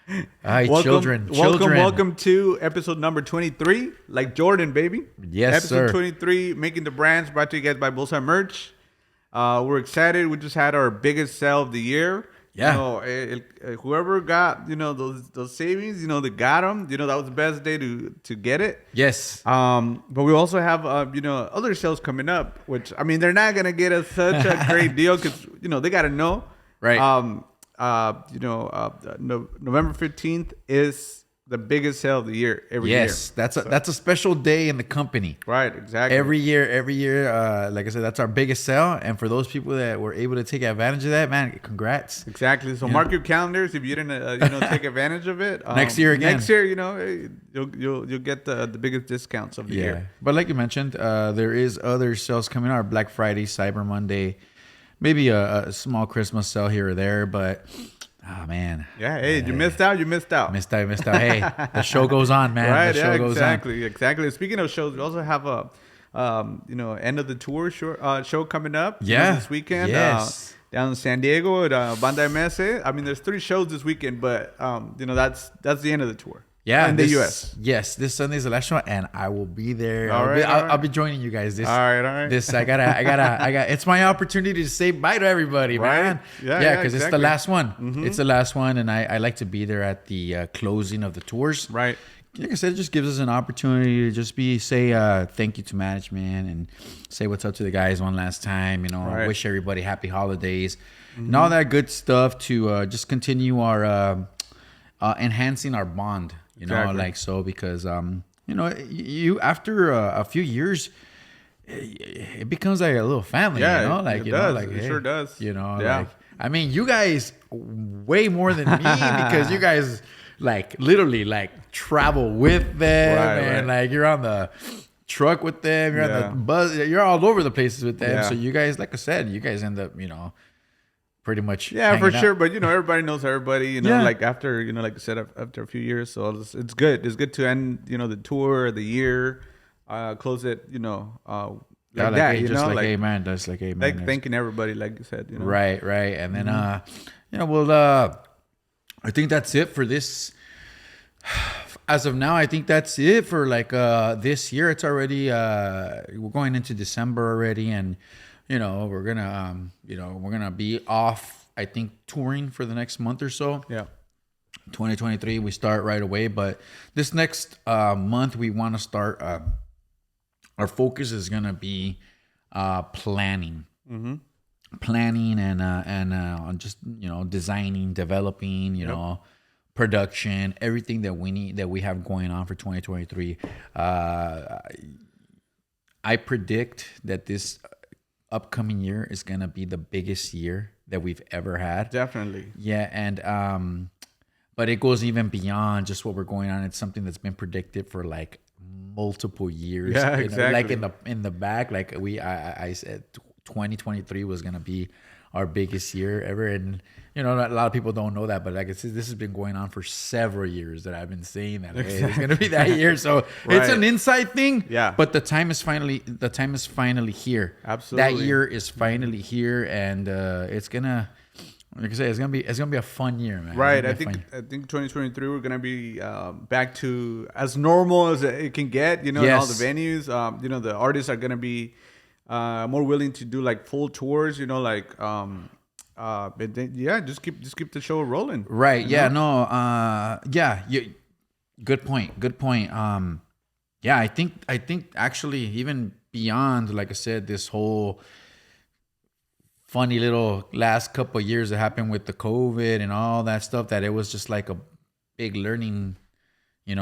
Hi, Welcome, children. welcome to episode number 23. Like Jordan, baby. Yes, episode sir. 23, Making the Brands, brought to you guys by Bullseye merch. We're excited. We just had our biggest sale of the year. Yeah. Whoever got those savings, they got them. That was the best day to get it. Yes. But we also have other sales coming up, which they're not gonna get us such a great deal because they gotta know. Right. November 15th is the biggest sale of the year every year. Yes, that's a special day in the company. Right, exactly. Every year, like I said, that's our biggest sale. And for those people that were able to take advantage of that, man, congrats. Exactly. So mark your calendars if you didn't, take advantage of it. Next year again. Next year, you'll get the biggest discounts of the year. But like you mentioned, there is other sales coming out. Black Friday, Cyber Monday, maybe a small Christmas sale here or there, but. Oh, man. Yeah, hey, you missed out. Missed out. Hey, the show goes on, man. Right, the show goes on. Exactly. Speaking of shows, we also have a, end of the tour show coming up. Yeah. This weekend. Yes. Down in San Diego at BANDA MS. There's 3 shows this weekend, but, that's the end of the tour. Yeah, in the U.S. Yes, this Sunday's the last show, and I will be there. I'll be joining you guys. All right. This I got. It's my opportunity to say bye to everybody, man. Yeah, because exactly. it's the last one. Mm-hmm. It's the last one, and I like to be there at the closing of the tours. Right. Like I said, it just gives us an opportunity to just say thank you to management and say what's up to the guys one last time. Right. Wish everybody happy holidays and all that good stuff to just continue our enhancing our bond. Exactly. Because you after a few years, it becomes like a little family. Yeah, it does. It hey, sure does. Yeah. You guys way more than me because you guys literally travel with them and you're on the truck with them, you're on the bus, you're all over the places with them. So you guys, like I said, you guys end up pretty much for sure. But everybody knows everybody, after like I said, after a few years. So it's good to end the tour, the year, close it thanking everybody, like you said, right, and then I think that's it for this. As of now, I think that's it for this year. It's already we're going into December already, and we're gonna be off, I think, touring for the next month or so. Yeah. 2023, we start right away, but this next month we want to start. Our focus is gonna be planning, planning, and just designing, developing, production, everything that we need, that we have going on for 2023. I predict that this upcoming year is gonna be the biggest year that we've ever had. Definitely. Yeah, and but it goes even beyond just what we're going on. It's something that's been predicted for multiple years. Yeah, exactly. In the back, I said 2023 was gonna be our biggest year ever, and a lot of people don't know that, but like I said, this has been going on for several years that I've been saying that hey, it's gonna be that year. So It's an inside thing. Yeah. But the time is finally here. Absolutely. That year is finally here, and it's gonna, like I say, it's gonna be a fun year, man. Right. I think 2023 we're gonna be back to as normal as it can get. In all the venues. The artists are gonna be more willing to do full tours. Just keep the show rolling. Right. Yeah. No. Good point. I think actually even beyond, like I said, this whole funny little last couple of years that happened with the COVID and all that stuff, that it was just like a big learning,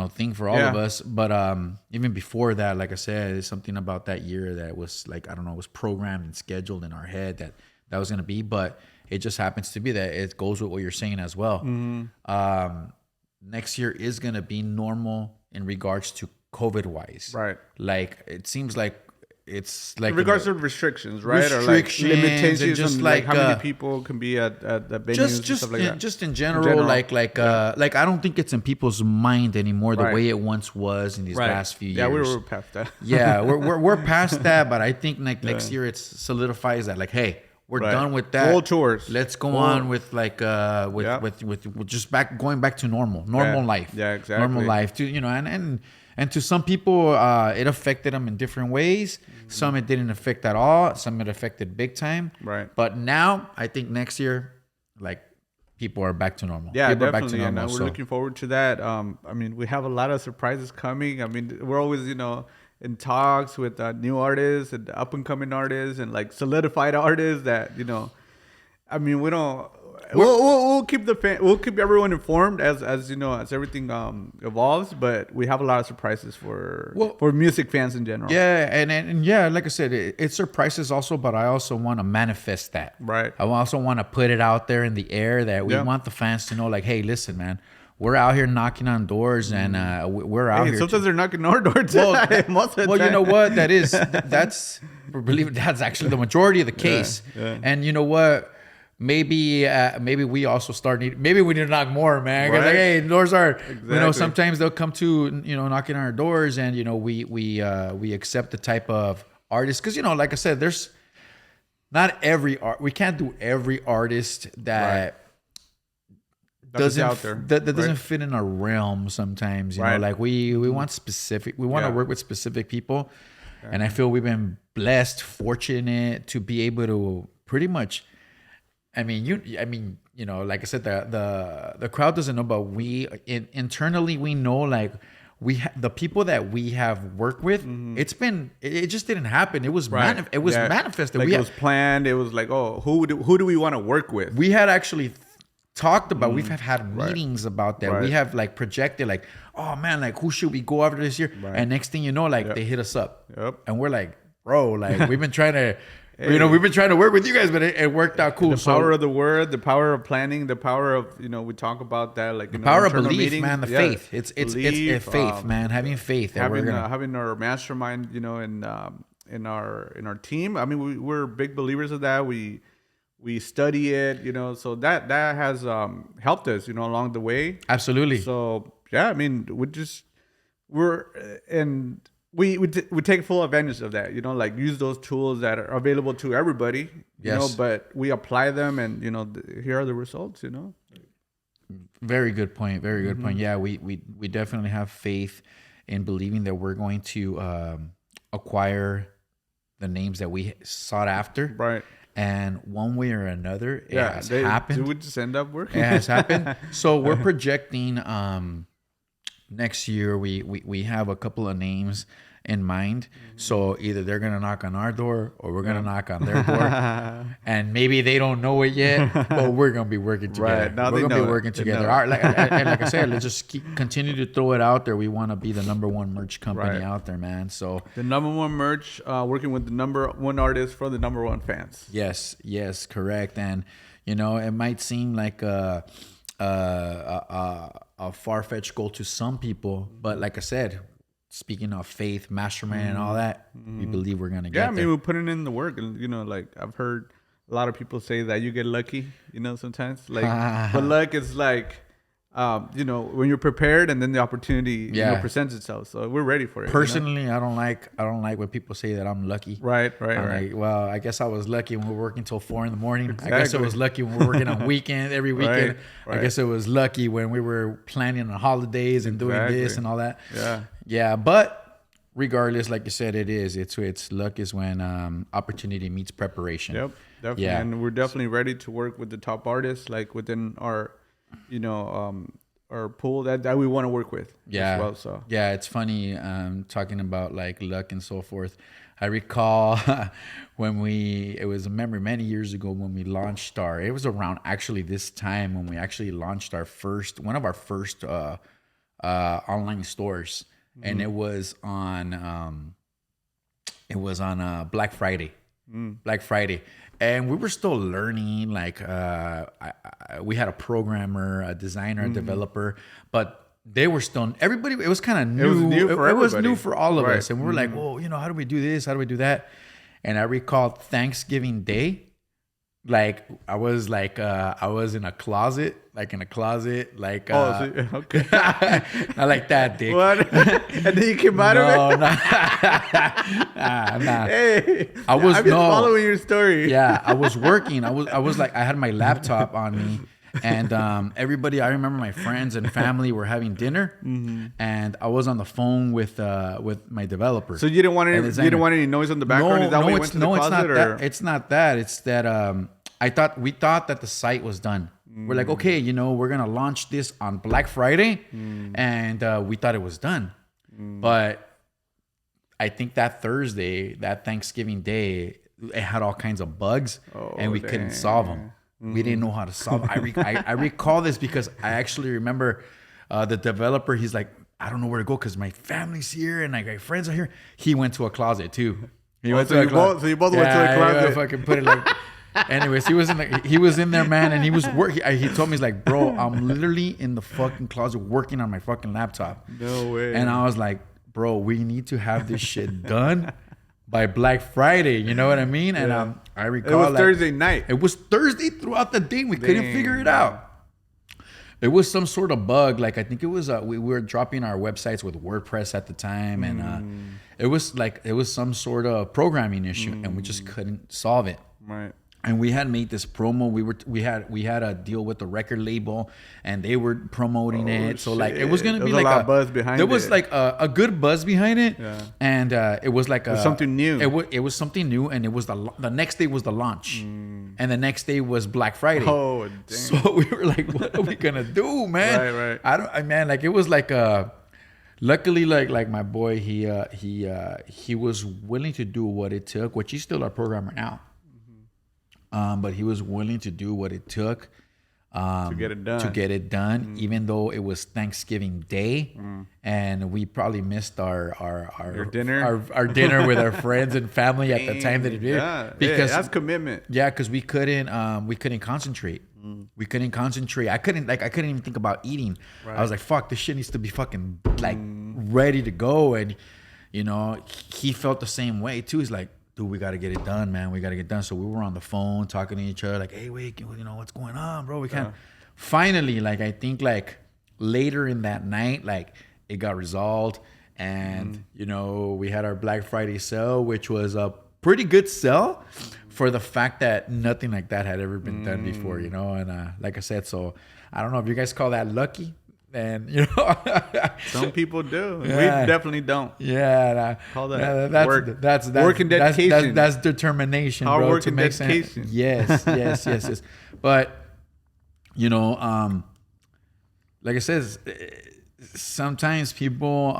thing for all of us. But even before that, like I said, it's something about that year that was it was programmed and scheduled in our head that was going to be, but it just happens to be that it goes with what you're saying as well. Mm-hmm. Next year is going to be normal in regards to COVID wise. Right. It seems like it's in regards to restrictions, right? Restrictions, or limitations, just on how many people can be at the venues and stuff like that. Just in general. I don't think it's in people's mind anymore the way it once was in these last few years. Yeah, we were past that. Yeah, we're past that, but I think next year it solidifies that hey, we're Right. done with that. Full tours. Let's go Full- on with like Yeah. with just going back to normal Yeah. life. Yeah, exactly. Normal life. To and to some people, it affected them in different ways. Some it didn't affect at all. Some it affected big time. Right. But now I think next year, like, people are back to normal. Yeah, people definitely. are back to normal. And we're looking forward to that. I mean, we have a lot of surprises coming. I mean, we're always, in talks with new artists and up and coming artists and like solidified artists that, I mean, we don't. We'll keep we'll keep everyone informed as everything evolves. But we have a lot of surprises for music fans in general. Yeah, and yeah, like I said, it surprises also, but I also want to manifest that. Right. I also want to put it out there in the air that we want the fans to know, like, hey, listen, man, we're out here knocking on doors, and we're out here. Sometimes they're knocking our door too. Most of the time. You know what? That's actually the majority of the case. Yeah. And you know what? Maybe we also maybe we need to knock more, man. 'Cause, Right. like, hey, doors are, Exactly. sometimes they'll come to, knocking on our doors, and we accept the type of artist, because like I said, there's not we can't do every artist that doesn't out there. that doesn't Right. fit in our realm sometimes. You know, Right. like we want specific. We want to Yeah. work with specific people, and I feel we've been blessed, fortunate to be able to pretty much. I mean, like I said, the crowd doesn't know, but internally we know, like, the people that we have worked with. It just didn't happen. It was manifested. Like, it was planned. It was like, oh, who do we want to work with? We had actually talked about. We've had meetings about that. Right. We have like projected, like, oh man, like, who should we go after this year? Right. And next thing you know, like, they hit us up, Yep. and we're like, bro, like, we've been trying to. We've been trying to work with you guys, but it worked out cool. The power of the word, the power of planning, the power of, we talk about that, like, power of belief, meetings. man. The faith. It's faith, man. Having faith that having our mastermind, in our team. I mean, we're big believers of that. We study it, so that has helped us, along the way. Absolutely. So yeah, I mean, we take full advantage of that, like, use those tools that are available to everybody, but we apply them, and here are the results. Very good point. Very good point. Yeah, we definitely have faith in believing that we're going to acquire the names that we sought after. Right. And one way or another, it has happened. It would just end up working. It has happened. So we're projecting next year. We have a couple of names in mind. So either they're gonna knock on our door, or we're gonna knock on their door, and maybe they don't know it yet, but we're gonna be working together. Right. Now we're gonna be know working it. together. And like I said, let's just continue to throw it out there. We want to be the number one merch company out there, man. So the number one merch, working with the number one artist for the number one fans. Yes, correct. And it might seem like a far-fetched goal to some people, but like I said, speaking of faith, mastermind, and all that, we believe we're gonna get there. I mean, we're putting in the work, and like, I've heard a lot of people say that you get lucky, sometimes, like, but luck is like, when you're prepared, and then the opportunity presents itself. So we're ready for it. Personally, I don't like when people say that I'm lucky. Right. Like, well, I guess I was lucky when we were working till 4 a.m. Exactly. I guess it was lucky when we were working on weekend every weekend. Right. I guess it was lucky when we were planning on holidays and doing this and all that. Yeah. But regardless, like you said, it's luck is when opportunity meets preparation. Yep, definitely. Yeah. And we're definitely ready to work with the top artists, like, within our our pool that we want to work with. Yeah. As well, so yeah, it's funny talking about like luck and so forth. I recall it was a memory many years ago when we launched it was around actually this time when we actually launched one of our first online stores, and it was on Black Friday. Black Friday. And we were still learning, like, we had a programmer, a designer, a developer, but they were still, everybody, it was kind of new. It was new for everybody. It was new for all of us. And we were like, well, how do we do this? How do we do that? And I recall Thanksgiving Day, like I was in a closet, like like Okay. not like that, Dick. What? And then you came out of it? No, nah. Hey, I was I'm just following your story. Yeah, I was working. I was like, I had my laptop on me, and everybody. I remember my friends and family were having dinner, and I was on the phone with my developer. So you didn't want any noise on the background? Is that why you went to the closet? It's not that. It's that we thought that the site was done. We're like, okay, we're gonna launch this on Black Friday, and we thought it was done, but I think that Thursday, that Thanksgiving Day, it had all kinds of bugs, and we couldn't solve them. We didn't know how to solve them. I recall this because I actually remember the developer. He's like, I don't know where to go because my family's here and my friends are here. He went to a closet too. So you both went to the closet. If I can put it like. Anyways, he was in there, man, and he was working. He told me, he's like, bro, I'm literally in the fucking closet working on my fucking laptop. No way. And I was like, bro, we need to have this shit done by Black Friday. You know what I mean? And I recall it was Thursday night. It was Thursday throughout the day. We couldn't figure it out. It was some sort of bug. Like I think it was we were dropping our websites with WordPress at the time, and it was some sort of programming issue, and we just couldn't solve it. Right. And we had made this promo. We had a deal with the record label, and they were promoting it. So like it was gonna be like a lot of buzz behind it. There was like a good buzz behind it, and it was like something new. It was something new, and it was the next day was the launch, and the next day was Black Friday. Oh, damn. So we were like, what are we gonna do, man? Right. Like it was like luckily, like my boy, he was willing to do what it took, which he's still our programmer now. But he was willing to do what it took to get it done. Even though it was Thanksgiving Day, and we probably missed our dinner, our dinner with our friends and family at the time that it did. Because that's commitment. Yeah, because we couldn't concentrate. We couldn't concentrate. I couldn't even think about eating. Right. I was like, fuck, this shit needs to be fucking like ready to go. And he felt the same way too. He's like, dude, we got to get it done, man. We got to get done. So we were on the phone talking to each other like, hey, wait, what's going on, bro? We can't. Finally, like, I think like later in that night, like it got resolved. And, we had our Black Friday sale, which was a pretty good sale for the fact that nothing like that had ever been done before, And like I said, so I don't know if you guys call that lucky. And some people do. Yeah. We definitely don't. Yeah, call that work. That's work and dedication. That's determination, hard bro. Work to and make dedication. Sense. Yes. But like I said, sometimes people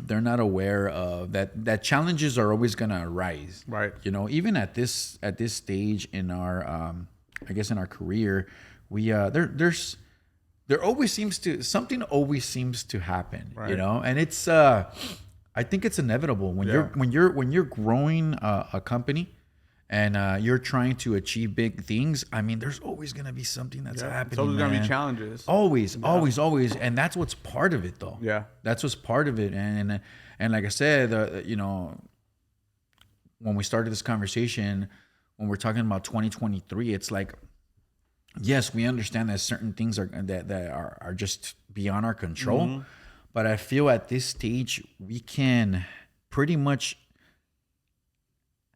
they're not aware of that challenges are always gonna arise. Right. Even at this stage in our I guess in our career, we there always seems to happen, right. And it's I think it's inevitable when you're growing a company and you're trying to achieve big things. I mean, there's always going to be something that's happening. It's always going to be challenges. Always, and that's what's part of it, though. Yeah, that's what's part of it. And like I said, when we started this conversation, when we're talking about 2023, it's like, yes, we understand that certain things are just beyond our control, but I feel at this stage we can pretty much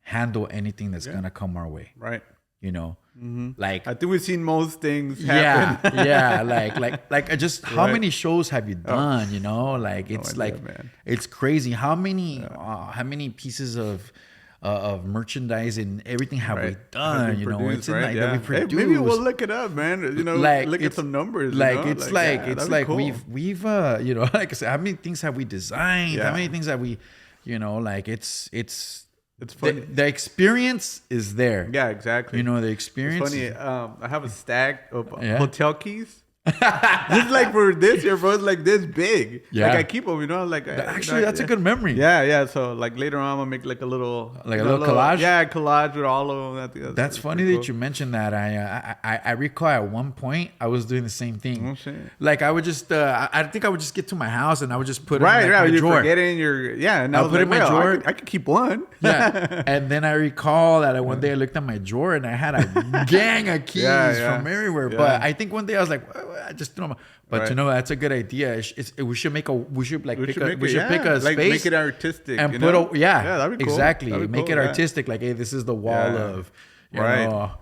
handle anything that's gonna come our way. Right. Like I think we've seen most things happen. Yeah. Like just how many shows have you done? Like it's it's crazy. How many pieces of merchandise and everything have we done? It's right? that we produce. Hey, maybe we'll look it up, man. Look at some numbers. It's like cool. we've like I said, how many things have we designed? How many things have we, like it's funny. The experience is there. Yeah, exactly. The experience. It's funny. I have a stack of hotel keys. Just like for this year, bro, it's like this big. Yeah. Like I keep them, like Actually, that's a good memory. Yeah. So like later on, I'm gonna make like a little, Like a little collage? Yeah, collage with all of them. I think That's funny that you mentioned that. I recall at one point I was doing the same thing. Oh, shit. Like I would just, I think I would just get to my house and I would just put it Right, in like, my you're drawer. forgetting and I'll put it in my drawer. I could keep one. Yeah, and then I recall that one day I looked at my drawer and I had a gang of keys from everywhere. Yeah. But I think one day I was like, well, I just threw them. But Right. that's a good idea. We should pick a space, like make it artistic and put that'd be cool. exactly That'd be make cool, it artistic. Like, hey, this is the wall of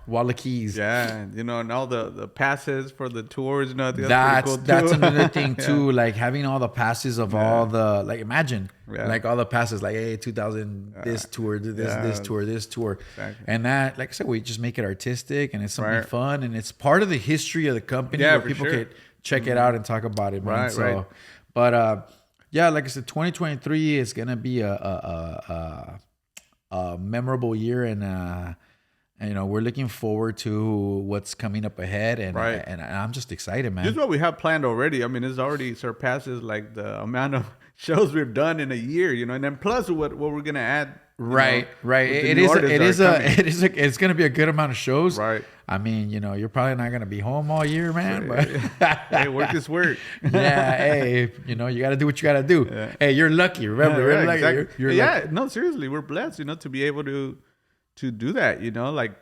wall of keys. Yeah, and all the passes for the tours. That's another thing too. Like having all the passes of all the imagine like all the passes. Like, hey, 2000 this tour, this tour. Exactly. And that, like I said, we just make it artistic and it's something fun and it's part of the history of the company Yeah, where for people sure. could check it out and talk about it, man. Right. But yeah, like I said, 2023 is gonna be a memorable year, and we're looking forward to what's coming up ahead, and I'm just excited, man. This is what we have planned already. I mean, it's already surpasses like the amount of shows we've done in a year, and then plus what we're gonna add. Right. It's gonna be a good amount of shows. Right. I mean, you're probably not gonna be home all year, man. But hey, work is work. Yeah. Hey, you got to do what you got to do. Yeah. Hey, you're lucky. Remember, you're lucky. Exactly. You're lucky. No, seriously, we're blessed, to be able to do that. Like,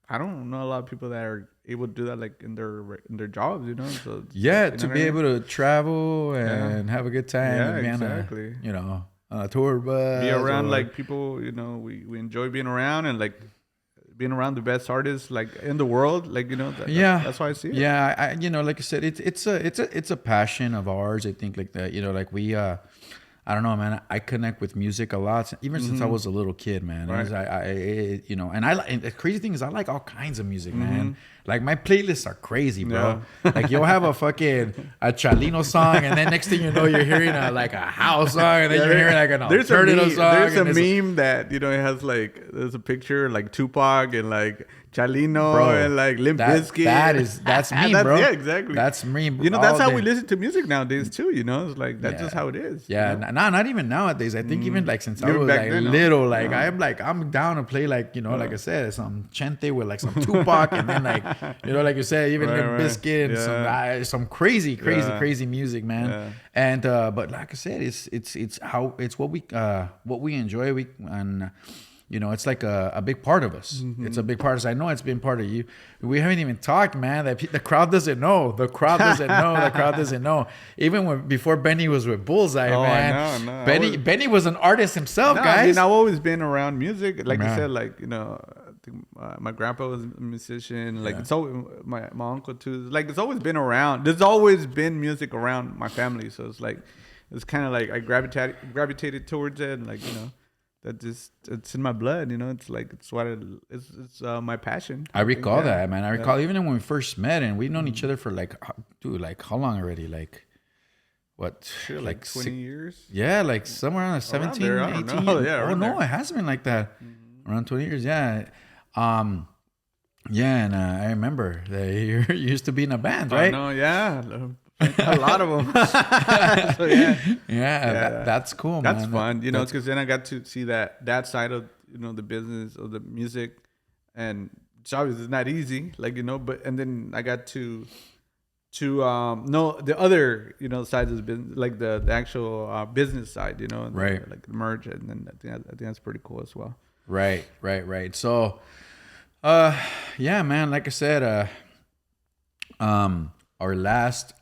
I don't know a lot of people that are able to do that, like in their jobs. So yeah, to be able to travel and have a good time. Yeah, and be exactly. On a tour bus. Be around like people. We enjoy being around and like being around the best artists like in the world. Like that's why I see it. Yeah, I like I said, it's a passion of ours. I think like that. Like we. I don't know, man. I connect with music a lot, even since I was a little kid, man. Right. And the crazy thing is, I like all kinds of music, man. Like my playlists are crazy, bro. Yeah. Like you'll have a Chalino song, and then next thing you know, you're hearing a house song, and then you're hearing like an alternative song. There's a meme that it has there's a picture like Tupac and like Chalino, bro, and like Limp Bizkit. That's me, bro. Yeah, exactly. That's me. That's how we listen to music nowadays too. It's like that's just how it is. Yeah, not even nowadays. I think even like since I was like little, I'm down to play like I said, some Chente with like some Tupac, and then like like you said, even Limp Bizkit and some crazy music, man. Yeah. And but like I said, it's what we enjoy. It's like a big part of us. It's a big part of us. I know it's been part of you. We haven't even talked, man. The crowd doesn't know. The crowd doesn't know. Even before Benny was with Bullseye, man. No. Benny was an artist himself, guys. I mean, I've always been around music. Like you said, I think my grandpa was a musician. Like it's always my uncle too. Like it's always been around. There's always been music around my family. So it's kind of like I gravitated towards it, and like that just it's in my blood. It's like it's my passion. I recall that, man. I recall even when we first met, and we've known each other for like how long already? Like what? Sure, like 20 years? Yeah, like somewhere around 17, there, 18 years. Yeah, oh no, it hasn't been like that. Around 20 years, yeah. And I remember that you used to be in a band, right? No, yeah. A lot of them. So, that's cool, that's man. That's fun, because then I got to see that side of the business of the music, and it's obviously not easy, but and then I got to know the other sides of the business, like the actual business side, right, like the merge, and then I think that's pretty cool as well. Right. So, yeah, man. Like I said, our last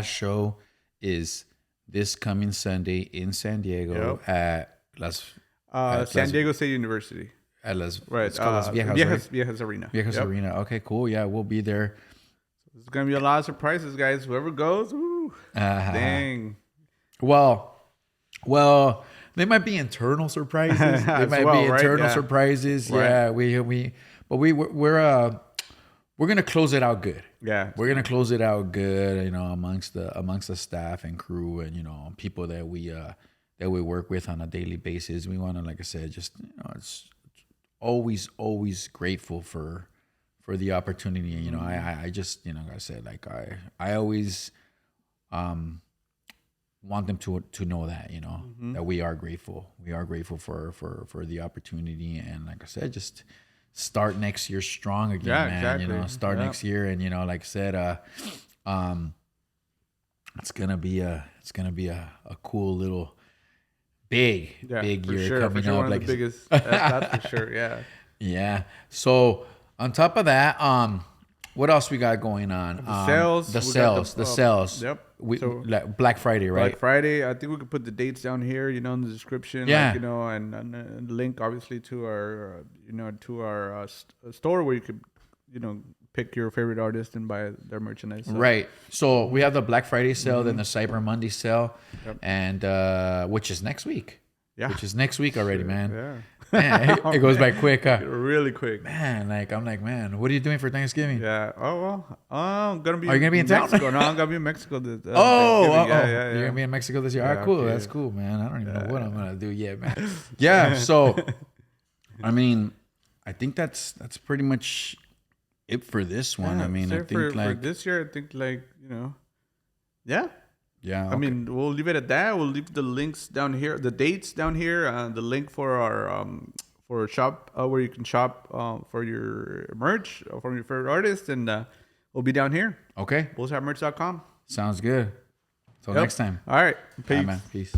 show is this coming Sunday in San Diego at San Diego State University. It's called Las Viejas Arena. Viejas Arena. Okay, cool. Yeah, we'll be there. There's gonna be a lot of surprises, guys. Whoever goes, dang. Well, they might be internal surprises. They might be internal surprises. Right. Yeah, we're gonna close it out good. Yeah, we're gonna close it out good. Amongst the staff and crew and people that we work with on a daily basis. We want to, like I said, just it's always grateful for for the opportunity. And, you know, I just, you know, like I said, like I always want them to know that, you know, that we are grateful. We are grateful for the opportunity. And like I said, just start next year strong again, Yeah, man. exactly. You know, start next year. And, you know, like I said, it's gonna be a cool little big year coming up. One Like of the biggest, that's for sure. Yeah. yeah. So on top of that, what else we got going on? The sales. The we got sales. The sales. Yep. We So like Black Friday, right? Black Friday. I think we could put the dates down here, you know, in the description. Yeah. Like, you know, and link obviously to our, you know, to our store where you could, you know, pick your favorite artist and buy their merchandise. So. Right. So we have the Black Friday sale, then the Cyber Monday sale, and which is next week. Yeah. Which is next week already, man. Yeah. Man, it goes by quick, huh? Really quick. Man, like I'm like, man, what are you doing for Thanksgiving? Yeah. Oh well. I'm gonna be. Are you gonna be in town? Mexico. No, I'm gonna be in Mexico. Yeah. Yeah. You're gonna be in Mexico this year. Yeah, All right, cool. okay. That's cool, man. I don't even know what I'm gonna do yet, man. Yeah. So, I mean, I think that's pretty much it for this one. Yeah, I mean, I so think for this year, I think like, you know, yeah. Yeah. I mean, we'll leave it at that. We'll leave the links down here, the dates down here, the link for our for shop where you can shop for your merch from your favorite artist, and we'll be down here. Okay. Bullseye.merch.com. Sounds good. Till next time. All right. Bye, Peace. man. Peace.